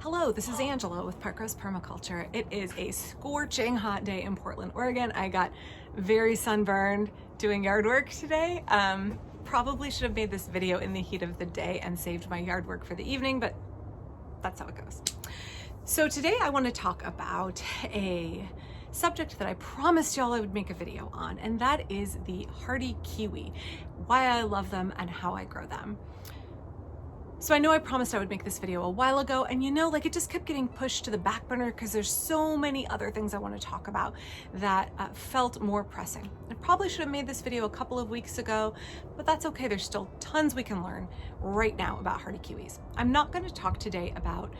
Hello, this is Angela with Permaculture. It is a scorching hot day in Portland, Oregon. I got very sunburned doing yard work today. Probably should have made this video in the heat of the day and saved my yard work for the evening, but that's how it goes. So today I want to talk about a subject that I promised y'all I would make a video on, and that is the hardy kiwi, why I love them and how I grow them. So I know I promised I would make this video a while ago, and it just kept getting pushed to the back burner because there's so many other things I want to talk about that felt more pressing. I probably should have made this video a couple of weeks ago, but that's okay. There's still tons we can learn right now about hardy kiwis. I'm not going to talk today about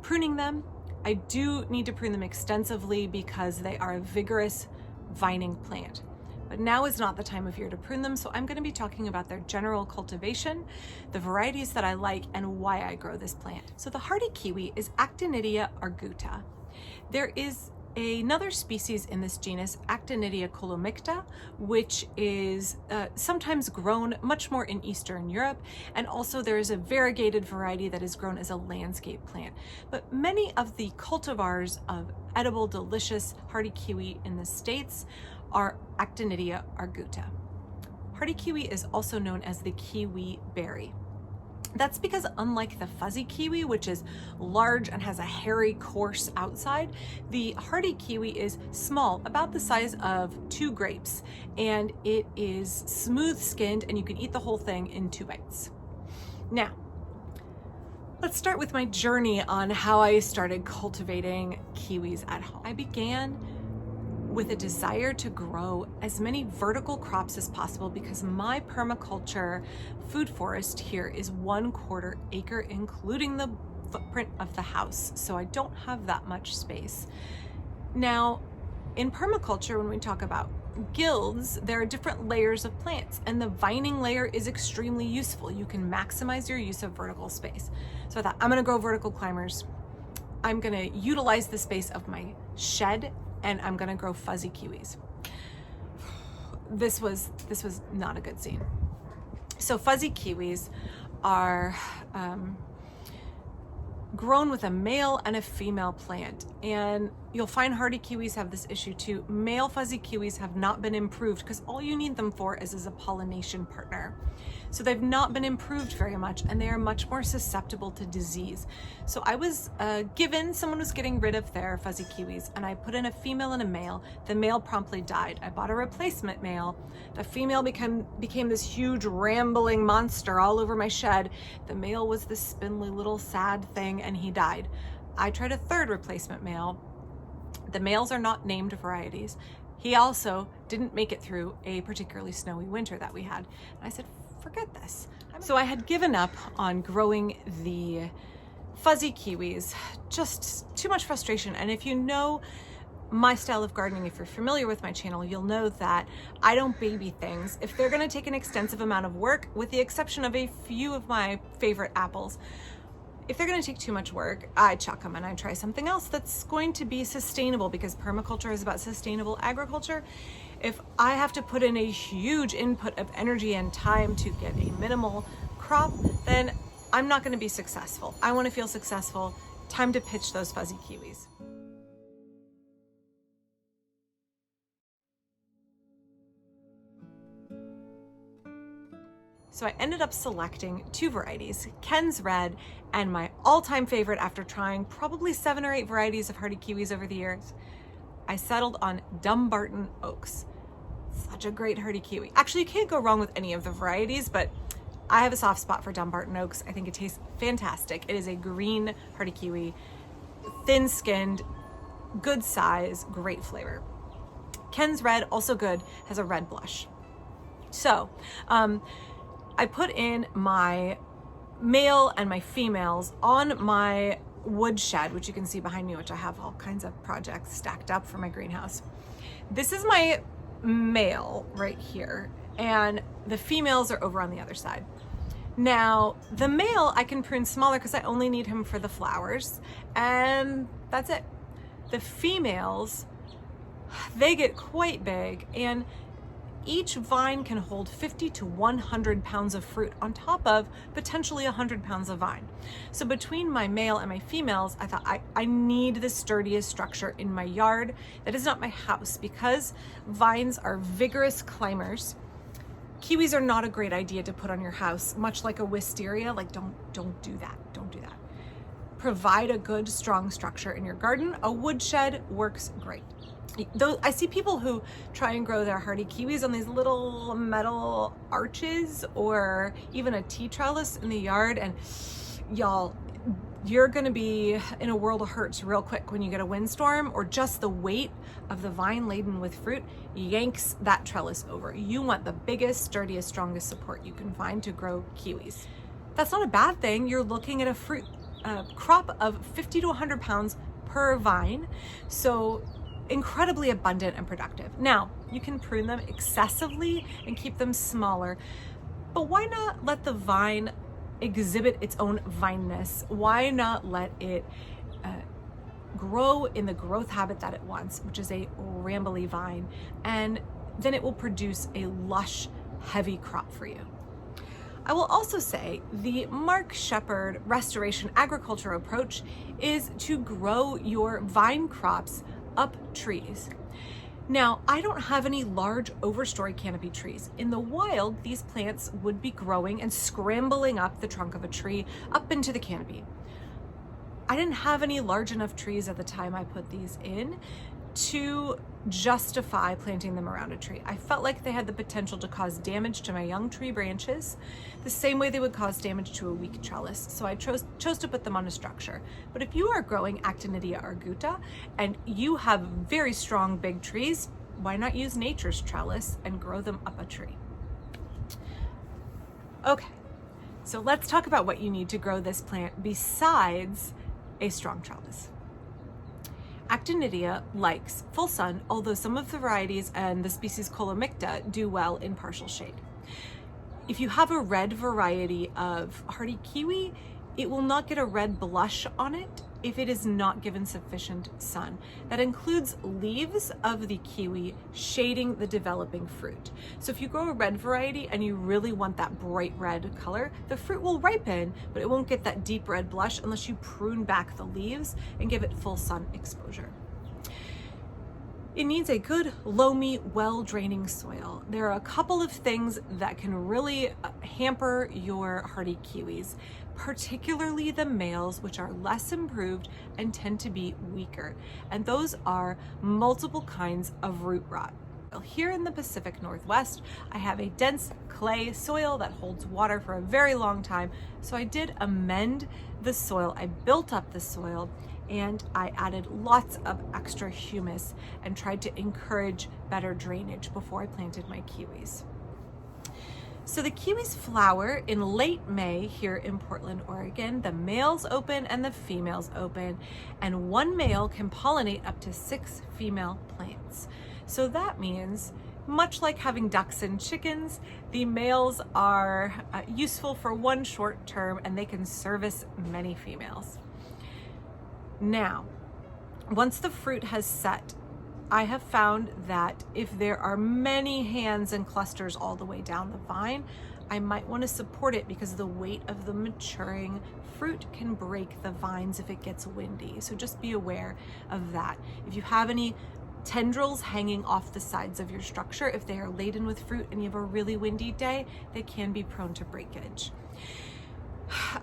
pruning them. I do need to prune them extensively because they are a vigorous vining plant. But now is not the time of year to prune them, so I'm going to be talking about their general cultivation, the varieties that I like, and why I grow this plant. So the hardy kiwi is Actinidia arguta. There is another species in this genus, Actinidia colomicta, which is sometimes grown much more in Eastern Europe, and also there is a variegated variety that is grown as a landscape plant. But many of the cultivars of edible, delicious hardy kiwi in the States are Actinidia arguta. Hardy kiwi is also known as the Kiwi Berry. That's because unlike the fuzzy kiwi, which is large and has a hairy, coarse outside, the hardy kiwi is small, about the size of 2 grapes, and it is smooth-skinned, and you can eat the whole thing in 2 bites. Now, let's start with my journey on how I started cultivating kiwis at home. I began with a desire to grow as many vertical crops as possible because my permaculture food forest here is 1/4 acre, including the footprint of the house. So I don't have that much space. Now, in permaculture, when we talk about guilds, there are different layers of plants, and the vining layer is extremely useful. You can maximize your use of vertical space. So I thought, I'm gonna grow vertical climbers. I'm gonna utilize the space of my shed, and I'm gonna grow fuzzy kiwis. This was not a good scene. So fuzzy kiwis are grown with a male and a female plant, and you'll find hardy kiwis have this issue too. Male fuzzy kiwis have not been improved because all you need them for is as a pollination partner. So they've not been improved very much, and they are much more susceptible to disease. So I was someone was getting rid of their fuzzy kiwis, and I put in a female and a male. The male promptly died. I bought a replacement male. The female became this huge rambling monster all over my shed. The male was this spindly little sad thing, and he died. I tried a third replacement male. The males are not named varieties. He also didn't make it through a particularly snowy winter that we had. And I said, forget this. So I had given up on growing the fuzzy kiwis, just too much frustration. And if you know my style of gardening, if you're familiar with my channel, you'll know that I don't baby things. If they're gonna take an extensive amount of work, with the exception of a few of my favorite apples, if they're gonna take too much work, I chuck them and I try something else that's going to be sustainable, because permaculture is about sustainable agriculture. If I have to put in a huge input of energy and time to get a minimal crop, then I'm not gonna be successful. I wanna feel successful. Time to pitch those fuzzy kiwis. So I ended up selecting 2 varieties, Ken's Red, and my all-time favorite after trying probably 7 or 8 varieties of hardy kiwis over the years. I settled on Dumbarton Oaks. Such a great hardy kiwi. Actually, you can't go wrong with any of the varieties, but I have a soft spot for Dumbarton Oaks. I think it tastes fantastic. It is a green hardy kiwi, thin-skinned, good size, great flavor. Ken's Red, also good, has a red blush. So, I put in my male and my females on my wood shed, which you can see behind me, which I have all kinds of projects stacked up for my greenhouse. This is my male right here, and the females are over on the other side. Now, the male I can prune smaller because I only need him for the flowers, and that's it. The females, they get quite big, and each vine can hold 50 to 100 pounds of fruit on top of potentially 100 pounds of vine. So between my male and my females, I thought I need the sturdiest structure in my yard that is not my house, because vines are vigorous climbers. Kiwis are not a great idea to put on your house, much like a wisteria. Like, don't do that. Don't do that. Provide a good, strong structure in your garden. A woodshed works great. Though I see people who try and grow their hardy kiwis on these little metal arches or even a tea trellis in the yard, and y'all, you're gonna be in a world of hurts real quick when you get a windstorm, or just the weight of the vine laden with fruit yanks that trellis over. You want the biggest, sturdiest, strongest support you can find to grow kiwis. That's not a bad thing. You're looking at a fruit crop of 50 to 100 pounds per vine. So incredibly abundant and productive. Now, you can prune them excessively and keep them smaller, but why not let the vine exhibit its own vineness? Why not let it grow in the growth habit that it wants, which is a rambly vine, and then it will produce a lush, heavy crop for you. I will also say the Mark Shepard restoration agriculture approach is to grow your vine crops up trees. Now, I don't have any large overstory canopy trees. In the wild, these plants would be growing and scrambling up the trunk of a tree up into the canopy. I didn't have any large enough trees at the time I put these in to justify planting them around a tree. I felt like they had the potential to cause damage to my young tree branches, the same way they would cause damage to a weak trellis. So I chose to put them on a structure. But if you are growing Actinidia arguta and you have very strong big trees, why not use nature's trellis and grow them up a tree? Okay, so let's talk about what you need to grow this plant besides a strong trellis. Actinidia likes full sun, although some of the varieties and the species Colomicta do well in partial shade. If you have a red variety of hardy kiwi, it will not get a red blush on it if it is not given sufficient sun. That includes leaves of the kiwi shading the developing fruit. So if you grow a red variety and you really want that bright red color, the fruit will ripen, but it won't get that deep red blush unless you prune back the leaves and give it full sun exposure. It needs a good, loamy, well-draining soil. There are a couple of things that can really hamper your hardy kiwis, particularly the males, which are less improved and tend to be weaker. And those are multiple kinds of root rot. Here in the Pacific Northwest, I have a dense clay soil that holds water for a very long time. So I did amend the soil. I built up the soil and I added lots of extra humus and tried to encourage better drainage before I planted my kiwis. So the kiwis flower in late May here in Portland, Oregon. The males open and the females open, and one male can pollinate up to 6 female plants. So that means, much like having ducks and chickens, the males are useful for one short term and they can service many females. Now, once the fruit has set, I have found that if there are many hands and clusters all the way down the vine, I might want to support it because the weight of the maturing fruit can break the vines if it gets windy. So just be aware of that. If you have any tendrils hanging off the sides of your structure, if they are laden with fruit and you have a really windy day, they can be prone to breakage.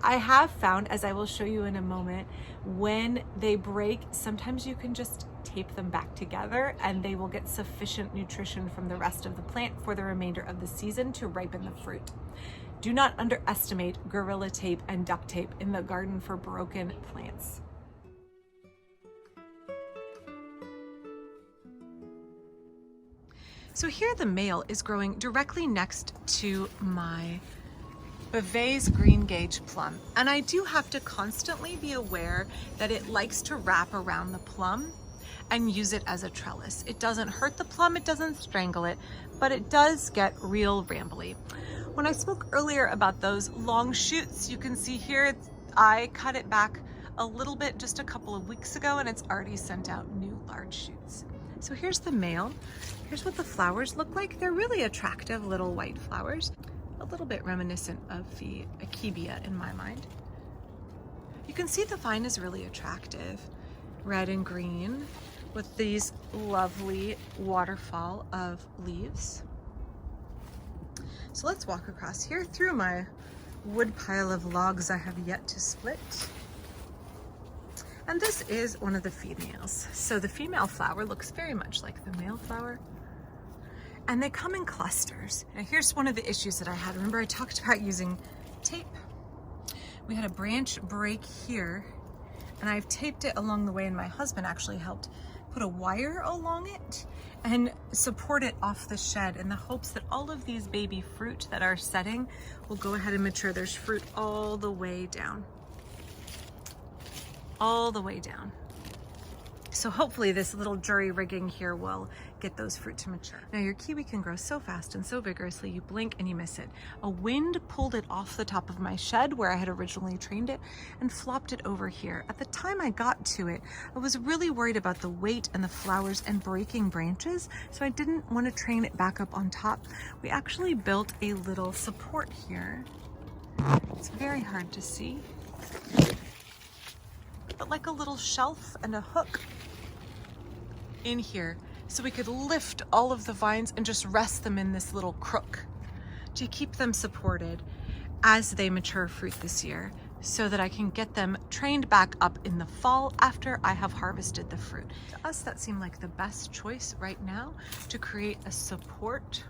I have found, as I will show you in a moment, when they break, sometimes you can just tape them back together and they will get sufficient nutrition from the rest of the plant for the remainder of the season to ripen the fruit. Do not underestimate Gorilla Tape and duct tape in the garden for broken plants. So here the male is growing directly next to my Beauvais green gauge plum, and I do have to constantly be aware that it likes to wrap around the plum and use it as a trellis. It doesn't hurt the plum, it doesn't strangle it, but it does get real rambly. When I spoke earlier about those long shoots, you can see here I cut it back a little bit just a couple of weeks ago and it's already sent out new large shoots. So here's the male. Here's what the flowers look like. They're really attractive little white flowers, a little bit reminiscent of the akebia in my mind. You can see the vine is really attractive, red and green, with these lovely waterfall of leaves. So let's walk across here through my wood pile of logs I have yet to split. And this is one of the females. So the female flower looks very much like the male flower. And they come in clusters. Now here's one of the issues that I had. Remember I talked about using tape? We had a branch break here, and I've taped it along the way, and my husband actually helped put a wire along it and support it off the shed in the hopes that all of these baby fruit that are setting will go ahead and mature. There's fruit all the way down. All the way down. So hopefully this little jury rigging here will get those fruit to mature. Now your kiwi can grow so fast and so vigorously, you blink and you miss it. A wind pulled it off the top of my shed where I had originally trained it and flopped it over here. At the time I got to it, I was really worried about the weight and the flowers and breaking branches, so I didn't want to train it back up on top. We actually built a little support here. It's very hard to see, but like a little shelf and a hook in here, so we could lift all of the vines and just rest them in this little crook to keep them supported as they mature fruit this year, so that I can get them trained back up in the fall after I have harvested the fruit. To us, that seemed like the best choice right now, to create a support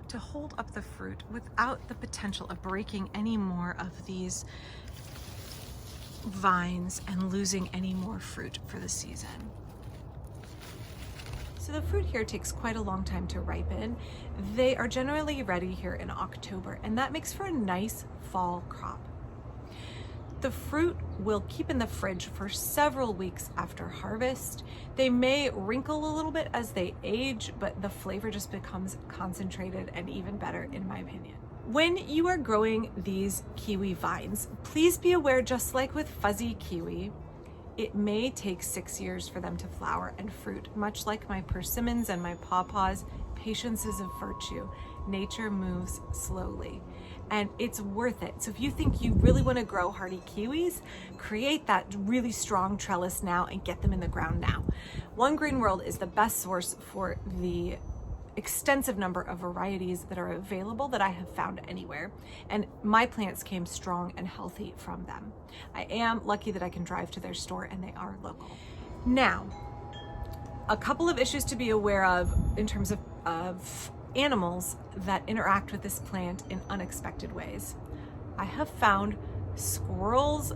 to hold up the fruit without the potential of breaking any more of these vines and losing any more fruit for the season. So the fruit here takes quite a long time to ripen. They are generally ready here in October, and that makes for a nice fall crop. The fruit will keep in the fridge for several weeks after harvest. They may wrinkle a little bit as they age, but the flavor just becomes concentrated and even better in my opinion. When you are growing these kiwi vines, please be aware, just like with fuzzy kiwi, it may take 6 years for them to flower and fruit. Much like my persimmons and my pawpaws, patience is a virtue. Nature moves slowly, and it's worth it. So if you think you really want to grow hardy kiwis, create that really strong trellis now and get them in the ground now. One Green World is the best source for the extensive number of varieties that are available that I have found anywhere, and my plants came strong and healthy from them. I am lucky that I can drive to their store and they are local. Now, a couple of issues to be aware of in terms of animals that interact with this plant in unexpected ways. I have found squirrels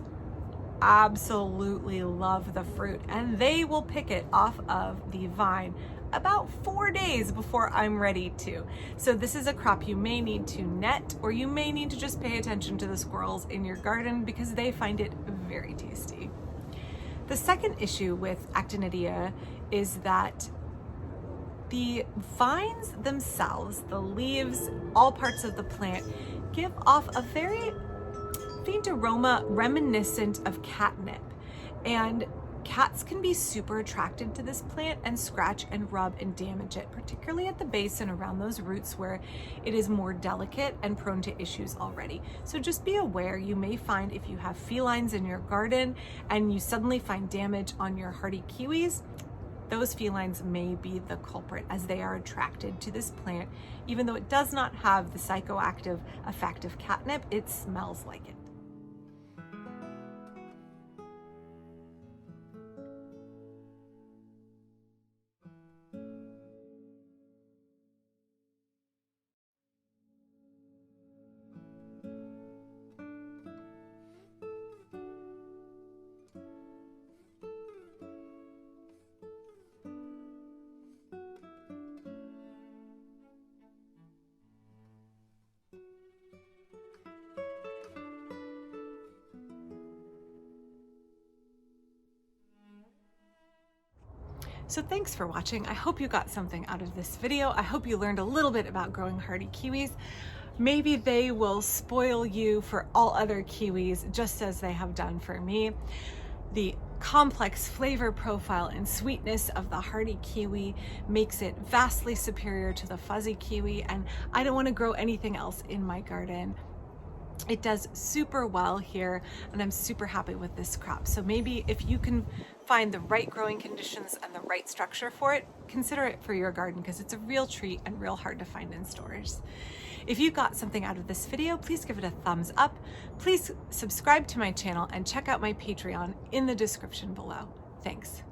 absolutely love the fruit, and they will pick it off of the vine about 4 days before I'm ready to. So this is a crop you may need to net, or you may need to just pay attention to the squirrels in your garden because they find it very tasty. The second issue with Actinidia is that the vines themselves, the leaves, all parts of the plant, give off a very faint aroma reminiscent of catnip. And cats can be super attracted to this plant and scratch and rub and damage it, particularly at the base and around those roots where it is more delicate and prone to issues already. So just be aware, you may find if you have felines in your garden and you suddenly find damage on your hardy kiwis, those felines may be the culprit, as they are attracted to this plant. Even though it does not have the psychoactive effect of catnip, it smells like it. So thanks for watching. I hope you got something out of this video. I hope you learned a little bit about growing hardy kiwis. Maybe they will spoil you for all other kiwis, just as they have done for me. The complex flavor profile and sweetness of the hardy kiwi makes it vastly superior to the fuzzy kiwi, and I don't want to grow anything else in my garden. It does super well here, and I'm super happy with this crop. So maybe if you can find the right growing conditions and the right structure for it, consider it for your garden, because it's a real treat and real hard to find in stores. If you got something out of this video, please give it a thumbs up. Please subscribe to my channel and check out my Patreon in the description below. Thanks.